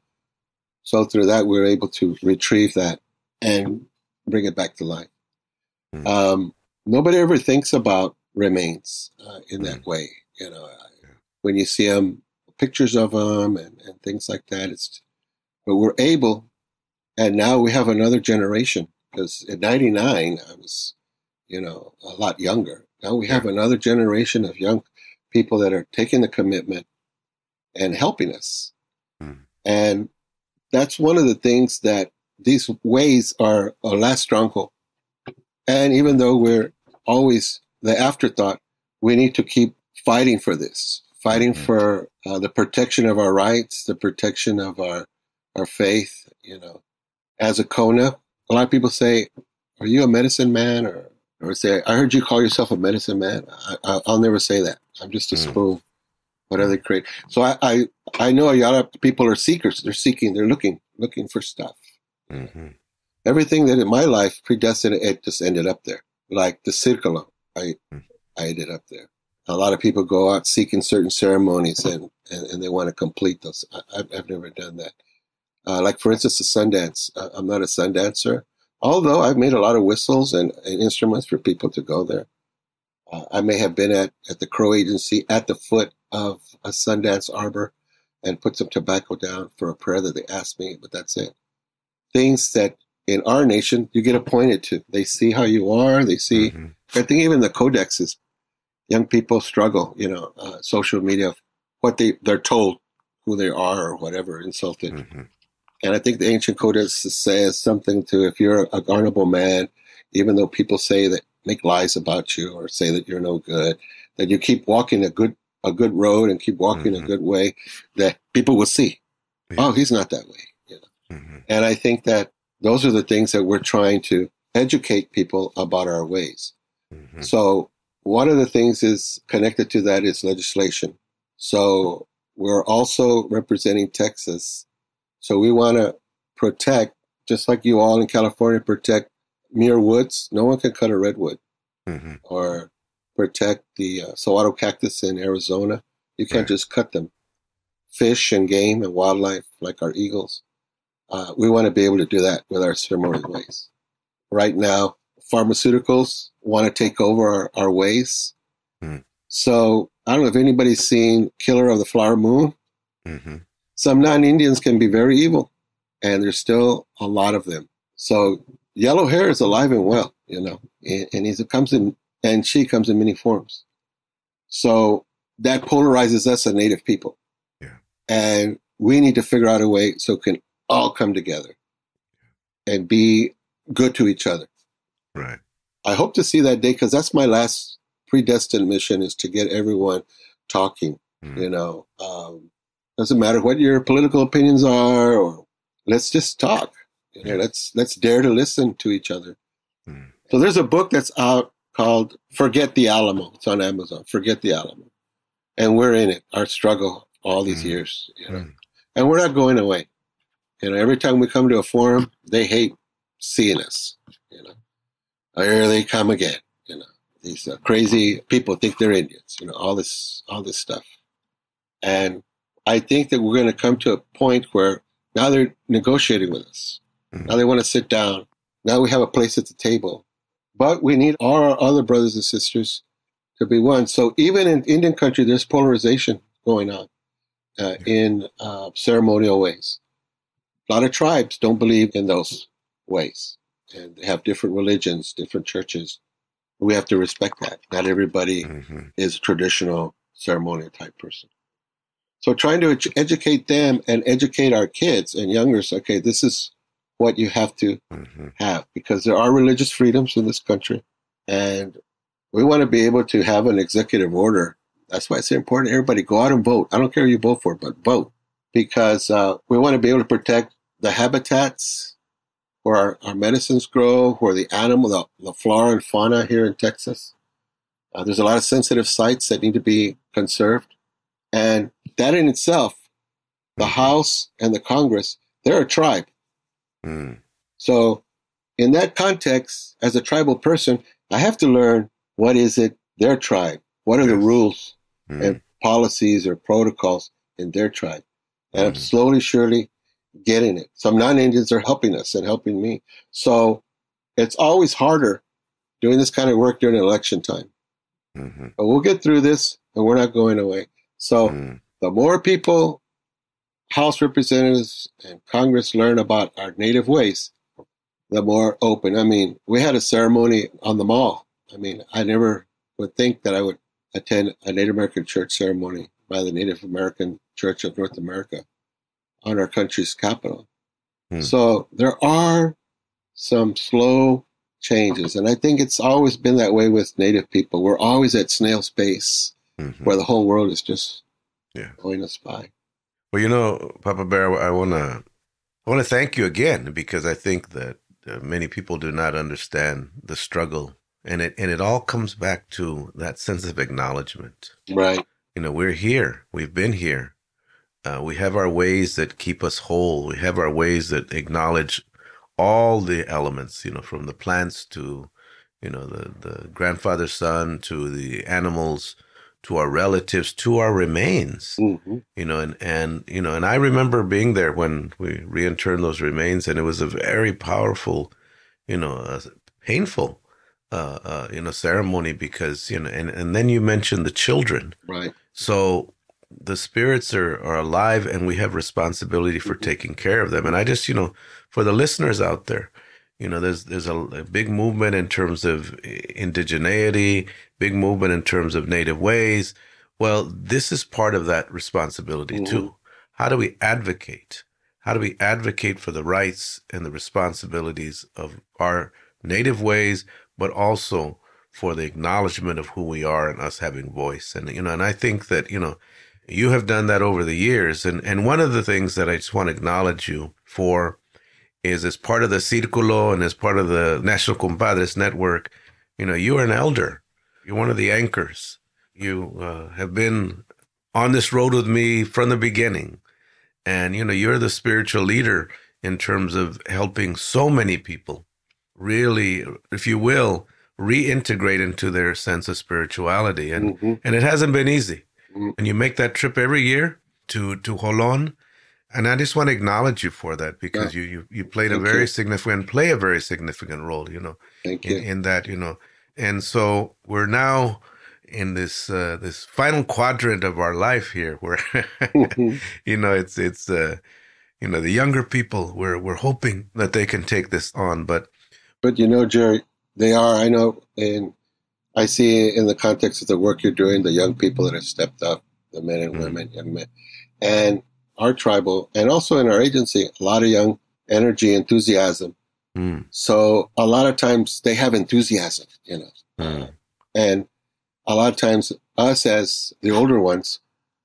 So through that, we were able to retrieve that and bring it back to life. Nobody ever thinks about remains in that way. When you see them, pictures of them and things like that, but we're able, and now we have another generation, because in 99, I was, a lot younger. Now we have another generation of young people that are taking the commitment and helping us. And that's one of the things, that these ways are a last stronghold. And even though we're always the afterthought, we need to keep fighting for this, fighting for the protection of our rights, the protection of our faith. As a Kona, a lot of people say, "Are you a medicine man?" Or say, "I heard you call yourself a medicine man." I'll never say that. I'm just a spoon. Whatever they create. So I know a lot of people are seekers. They're seeking. They're looking for stuff. Everything that in my life predestined, it just ended up there. Like the Circolo, I ended up there. A lot of people go out seeking certain ceremonies and they want to complete those. I've never done that. Like, for instance, the Sundance. I'm not a Sundancer, although I've made a lot of whistles and instruments for people to go there. I may have been at the Crow Agency at the foot of a Sundance arbor and put some tobacco down for a prayer that they asked me, but that's it. Things that in our nation you get appointed to. They see how you are. They see, I think even the codexes, young people struggle, social media, what they're told who they are or whatever, insulted. And I think the ancient codex says something to, if you're a honorable man, even though people say that, make lies about you or say that you're no good, that you keep walking a good road and keep walking a good way, that people will see, oh, he's not that way. And I think that those are the things that we're trying to educate people about our ways. So one of the things is connected to that is legislation. So we're also representing Texas. So we want to protect, just like you all in California protect mere woods. No one can cut a redwood. Or protect the saguaro cactus in Arizona. You can't just cut them. Fish and game and wildlife, like our eagles. We want to be able to do that with our ceremonial ways. Right now, pharmaceuticals want to take over our ways. So I don't know if anybody's seen Killer of the Flower Moon. Some non-Indians can be very evil, and there's still a lot of them. So yellow hair is alive and well, and she comes in many forms. So that polarizes us as Native people. And we need to figure out a way so it can all come together and be good to each other. Right. I hope to see that day, because that's my last predestined mission, is to get everyone talking. Doesn't matter what your political opinions are, or let's just talk. Let's dare to listen to each other. So there's a book that's out called Forget the Alamo. It's on Amazon. Forget the Alamo. And we're in it, our struggle all these years. And we're not going away. Every time we come to a forum, they hate seeing us. Here they come again. These crazy people think they're Indians. All this stuff. And I think that we're going to come to a point where now they're negotiating with us. Now they want to sit down. Now we have a place at the table. But we need all our other brothers and sisters to be one. So even in Indian country, there's polarization going on in ceremonial ways. A lot of tribes don't believe in those ways. And they have different religions, different churches. We have to respect that. Not everybody is a traditional ceremonial type person. So trying to educate them and educate our kids and youngers, okay, this is what you have to have, because there are religious freedoms in this country. And we want to be able to have an executive order. That's why it's important. Everybody go out and vote. I don't care who you vote for, but vote. Because we want to be able to protect the habitats where our medicines grow, where the animal, the flora and fauna here in Texas. There's a lot of sensitive sites that need to be conserved. And that in itself, the House and the Congress, they're a tribe. So in that context, as a tribal person, I have to learn what is it, their tribe. What are the rules and policies or protocols in their tribe? And I'm slowly, surely getting it. Some non-Indians are helping us and helping me. So it's always harder doing this kind of work during election time. But we'll get through this, and we're not going away. So the more people, House representatives and Congress, learn about our native ways, the more open. I mean, we had a ceremony on the mall. I mean, I never would think that I would attend a Native American church ceremony by the Native American Church of North America on our country's capital. So there are some slow changes. And I think it's always been that way with Native people. We're always at snail's pace, where the whole world is just going us by. Well, Papa Bear, I want to thank you again, because I think that many people do not understand the struggle, and it all comes back to that sense of acknowledgement. Right. We're here. We've been here. We have our ways that keep us whole. We have our ways that acknowledge all the elements, from the plants to, the grandfather son, to the animals, to our relatives, to our remains. Mm-hmm. And I remember being there when we reinterred those remains, and it was a very powerful, painful, ceremony because, and then you mentioned the children. Right. So the spirits are alive, and we have responsibility for taking care of them. And I just, for the listeners out there, there's a big movement in terms of indigeneity, big movement in terms of native ways. Well, this is part of that responsibility too. How do we advocate? How do we advocate for the rights and the responsibilities of our native ways, but also for the acknowledgement of who we are and us having voice? And, and I think that, you have done that over the years. And one of the things that I just want to acknowledge you for is, as part of the Círculo and as part of the National Compadres Network, you are an elder. You're one of the anchors. You have been on this road with me from the beginning. And, you're the spiritual leader in terms of helping so many people really, if you will, reintegrate into their sense of spirituality. And it hasn't been easy. And you make that trip every year to Jolon. And I just want to acknowledge you for that, because you played play a very significant role, Thank you. in that, And so we're now in this final quadrant of our life here, where it's the younger people. We're hoping that they can take this on, but Jerry, they are. I know, and I see in the context of the work you're doing, the young people that have stepped up, the men and women, young men, and our tribal, and also in our agency, a lot of young energy, enthusiasm. So a lot of times they have enthusiasm, and a lot of times us as the older ones,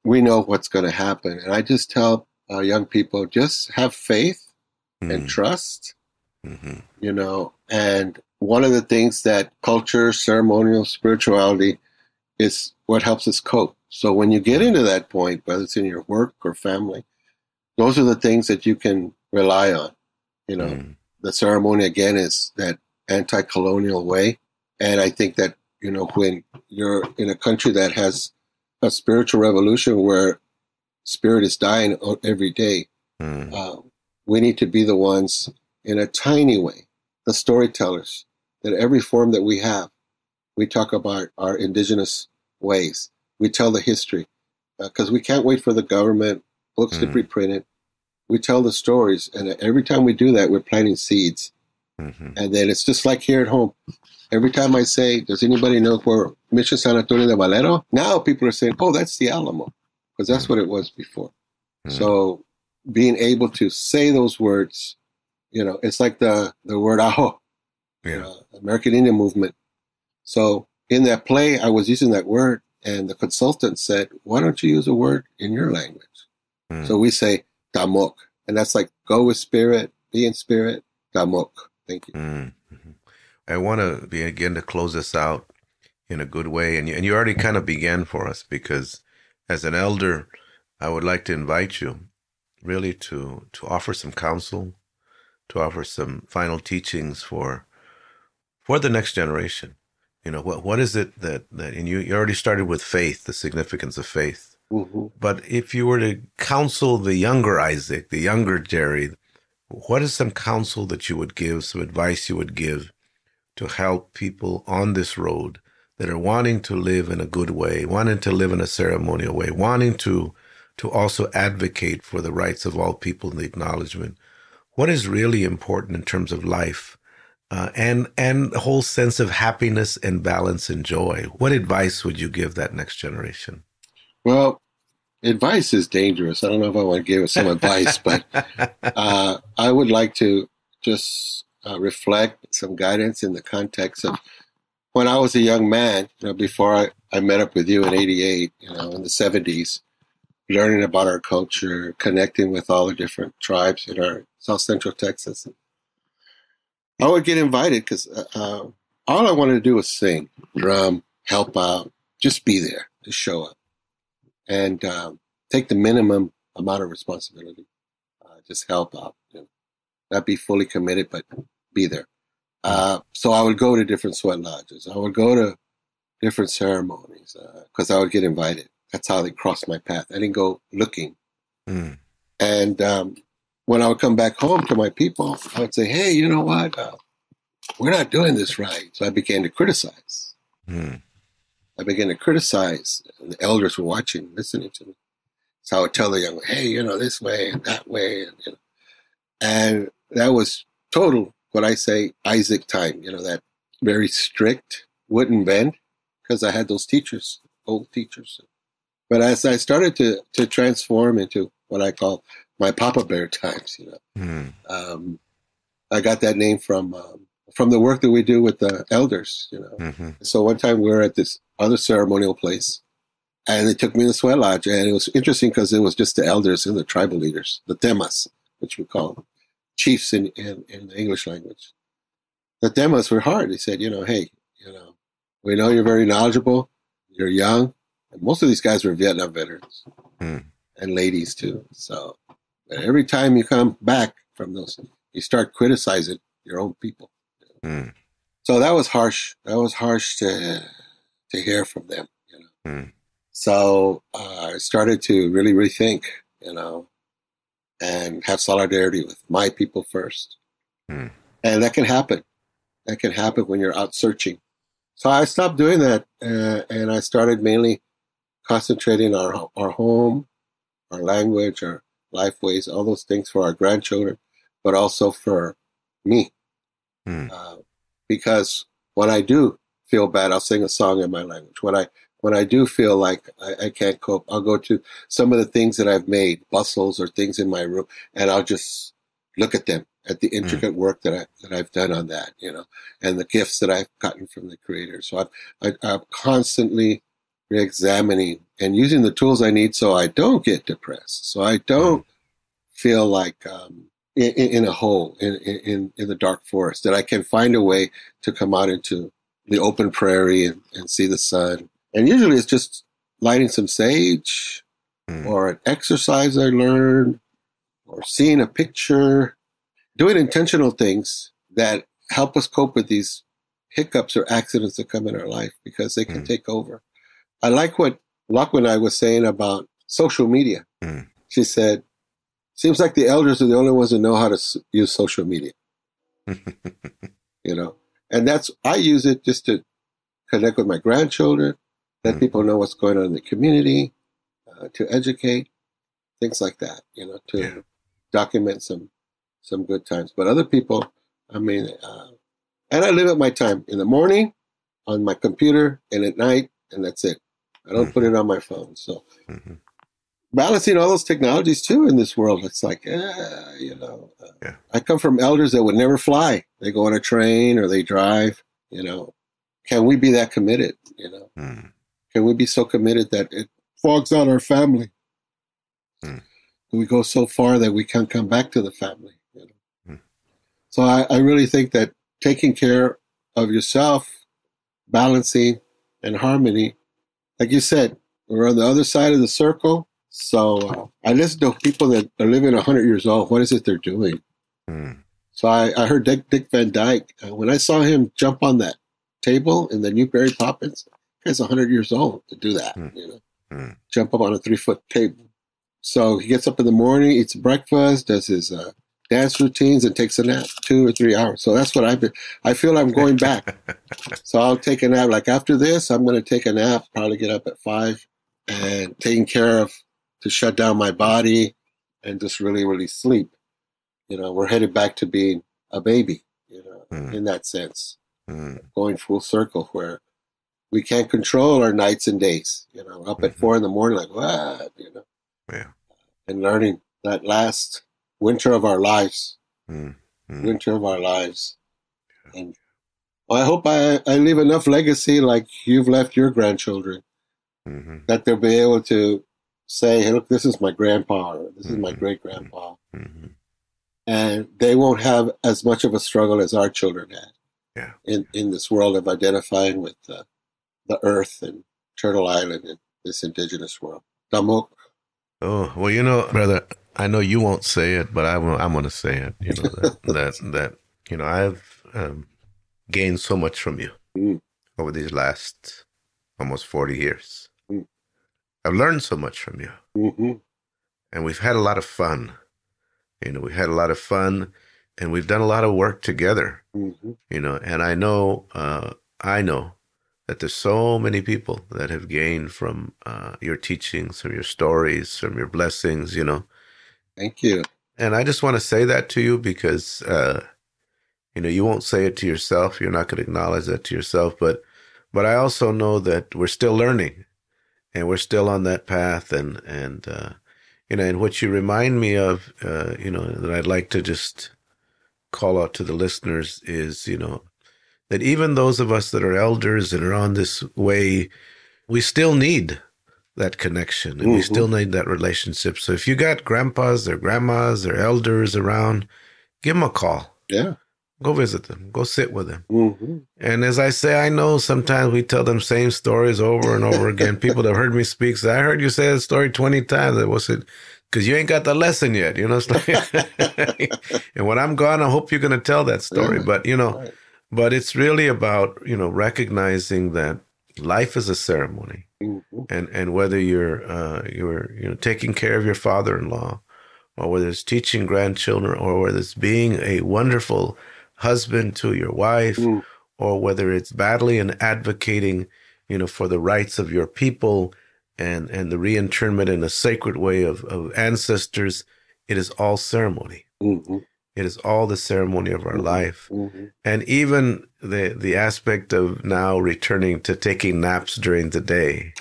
we know what's going to happen. And I just tell young people, just have faith and trust, and one of the things that culture, ceremonial, spirituality is what helps us cope. So when you get into that point, whether it's in your work or family, those are the things that you can rely on. The ceremony, again, is that anti-colonial way. And I think that, when you're in a country that has a spiritual revolution where spirit is dying every day, we need to be the ones in a tiny way, the storytellers, that every form that we have, we talk about our indigenous ways. We tell the history, because we can't wait for the government books to be printed. We tell the stories, and every time we do that, we're planting seeds. And then it's just like here at home. Every time I say, does anybody know where Mission San Antonio de Valero? Now people are saying, oh, that's the Alamo, because that's what it was before. So being able to say those words, it's like the word aho, American Indian movement. So in that play, I was using that word, and the consultant said, why don't you use a word in your language? So we say tamok, and that's like go with spirit, be in spirit, tamok. Thank you. I want to begin to close this out in a good way. And you already kind of began for us, because as an elder, I would like to invite you really to offer some counsel, to offer some final teachings for the next generation. What is it that and you already started with faith, the significance of faith. But if you were to counsel the younger Isaac, the younger Jerry, what is some counsel that you would give, some advice you would give to help people on this road that are wanting to live in a good way, wanting to live in a ceremonial way, wanting to also advocate for the rights of all people in the acknowledgement? What is really important in terms of life and the whole sense of happiness and balance and joy? What advice would you give that next generation? Well, advice is dangerous. I don't know if I want to give some advice, but I would like to just reflect some guidance in the context of when I was a young man, before I met up with you in 88, in the 70s, learning about our culture, connecting with all the different tribes in our South Central Texas. I would get invited because all I wanted to do was sing, drum, help out, just be there, just show up, and take the minimum amount of responsibility, just help out, not be fully committed, but be there. So I would go to different sweat lodges. I would go to different ceremonies because I would get invited. That's how they crossed my path. I didn't go looking. Mm. And when I would come back home to my people, I would say, hey, you know what? We're not doing this right. So I began to criticize. Mm. I began to criticize. And the elders were watching, listening to me. So I would tell the young, hey, this way and that way. And that was total, what I say, Isaac time, that very strict, wouldn't bend, because I had those teachers, old teachers. But as I started to transform into what I call my Papa Bear times, I got that name from the work that we do with the elders, Mm-hmm. So one time we were at this other ceremonial place, and they took me to the sweat lodge, and it was interesting because it was just the elders and the tribal leaders, the temas, which we call them, chiefs in the English language. The temas were hard. They said, hey, we know you're very knowledgeable, you're young, and most of these guys were Vietnam veterans, and ladies too. So every time you come back from those, you start criticizing your own people. So that was harsh. That was harsh to hear from them. So I started to really rethink, and have solidarity with my people first. And that can happen. That can happen when you're out searching. So I stopped doing that, and I started mainly concentrating on our home, our language, our life ways, all those things for our grandchildren, but also for me. Because when I do feel bad, I'll sing a song in my language. When I do feel like I can't cope, I'll go to some of the things that I've made, bustles or things in my room, and I'll just look at them, at the intricate work that I've done on that, and the gifts that I've gotten from the Creator. So I'm constantly re-examining and using the tools I need so I don't get depressed, so I don't feel like in a hole, in the dark forest, that I can find a way to come out into the open prairie and see the sun. And usually it's just lighting some sage or an exercise I learned or seeing a picture, doing intentional things that help us cope with these hiccups or accidents that come in our life, because they can take over. I like what Lachlan and I was saying about social media. She said, seems like the elders are the only ones that know how to use social media. And I use it just to connect with my grandchildren, let people know what's going on in the community, to educate, things like that, to document some good times. But other people, and I limit my time in the morning on my computer and at night, and that's it. I don't put it on my phone. So balancing all those technologies too in this world, it's like, I come from elders that would never fly. They go on a train or they drive, Can we be that committed, Can we be so committed that it fogs out our family? We go so far that we can't come back to the family, So I really think that taking care of yourself, balancing and harmony, like you said, we're on the other side of the circle. So I listen to people that are living 100 years old. What is it they're doing? So I heard Dick Van Dyke. When I saw him jump on that table in the new Mary Poppins, guy's 100 years old to do that, jump up on a 3-foot table. So he gets up in the morning, eats breakfast, does his dance routines, and takes a nap 2 or 3 hours. So that's what I feel I'm going back. So I'll take a nap. Like after this, I'm going to take a nap, probably get up at 5 and taking care of, to shut down my body and just really, really sleep. We're headed back to being a baby, in that sense, going full circle where we can't control our nights and days, up at 4 a.m, like, what, and learning that last winter of our lives, And I hope I leave enough legacy like you've left your grandchildren, that they'll be able to say, hey, look, this is my grandpa, or this is my great-grandpa. And they won't have as much of a struggle as our children had in this world of identifying with the earth and Turtle Island and this indigenous world. Damok. Oh, well, brother, I know you won't say it, but I'm going to say it. I've gained so much from you over these last almost 40 years. Mm. I've learned so much from you. Mm-hmm. And we've had a lot of fun. We had a lot of fun, and we've done a lot of work together. Mm-hmm. And I know that there's so many people that have gained from your teachings, from your stories, from your blessings, Thank you. And I just want to say that to you because, you won't say it to yourself. You're not going to acknowledge that to yourself. But I also know that we're still learning, and we're still on that path. And what you remind me of, that I'd like to just call out to the listeners is, that even those of us that are elders and are on this way, we still need that connection, and we still need that relationship. So if you got grandpas or grandmas or elders around, give them a call. Yeah. Go visit them. Go sit with them. Mm-hmm. And as I say, I know sometimes we tell them same stories over and over again. People that have heard me speak say, I heard you say that story 20 times. I was it because you ain't got the lesson yet. It's like, and when I'm gone, I hope you're going to tell that story. But, Right. but it's really about, recognizing that life is a ceremony. Mm-hmm. And whether you're taking care of your father-in-law, or whether it's teaching grandchildren, or whether it's being a wonderful husband to your wife, or whether it's battling and advocating, for the rights of your people and the reinternment in a sacred way of ancestors, it is all ceremony. Mm-hmm. It is all the ceremony of our life. Mm-hmm. And even the aspect of now returning to taking naps during the day,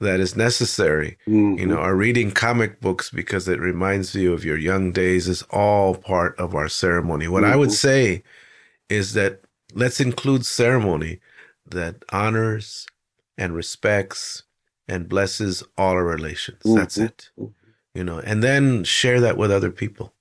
that is necessary. Or reading comic books because it reminds you of your young days is all part of our ceremony. What I would say is that let's include ceremony that honors and respects and blesses all our relations. That's it. And then share that with other people.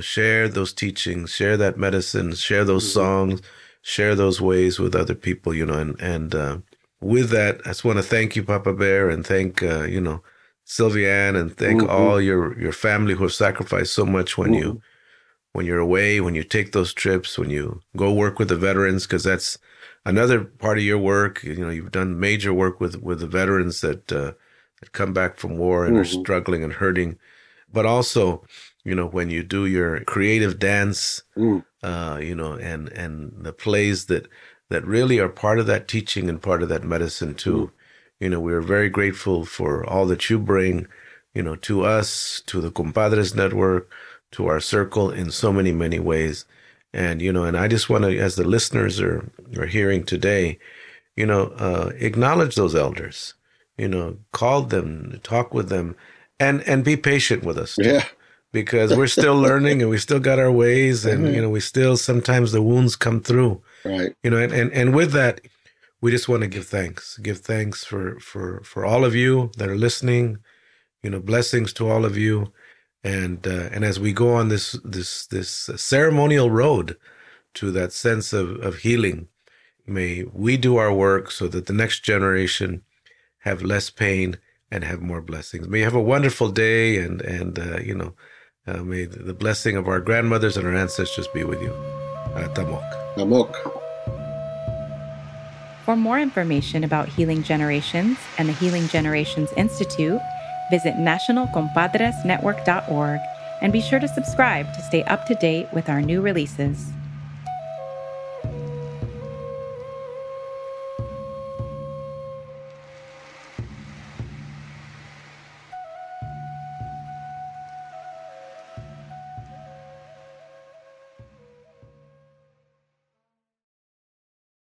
Share those teachings, share that medicine, share those songs, share those ways with other people, and with that, I just want to thank you, Papa Bear, and thank, Sylviane, and thank all your family who have sacrificed so much when you're away, when you take those trips, when you go work with the veterans, because that's another part of your work. You've done major work with the veterans that come back from war and are struggling and hurting, but also, when you do your creative dance, and the plays that really are part of that teaching and part of that medicine too. We're very grateful for all that you bring, to us, to the Compadres Network, to our circle in so many, many ways. And, and I just want to, as the listeners are hearing today, acknowledge those elders, call them, talk with them, and be patient with us too. Yeah. Because we're still learning and we still got our ways, and, we still, sometimes the wounds come through. Right. And with that, we just want to give thanks for all of you that are listening, blessings to all of you. And as we go on this ceremonial road to that sense of healing, may we do our work so that the next generation have less pain and have more blessings. May you have a wonderful day, and may the blessing of our grandmothers and our ancestors be with you. Tamok. Tamok. For more information about Healing Generations and the Healing Generations Institute, visit nationalcompadresnetwork.org and be sure to subscribe to stay up to date with our new releases.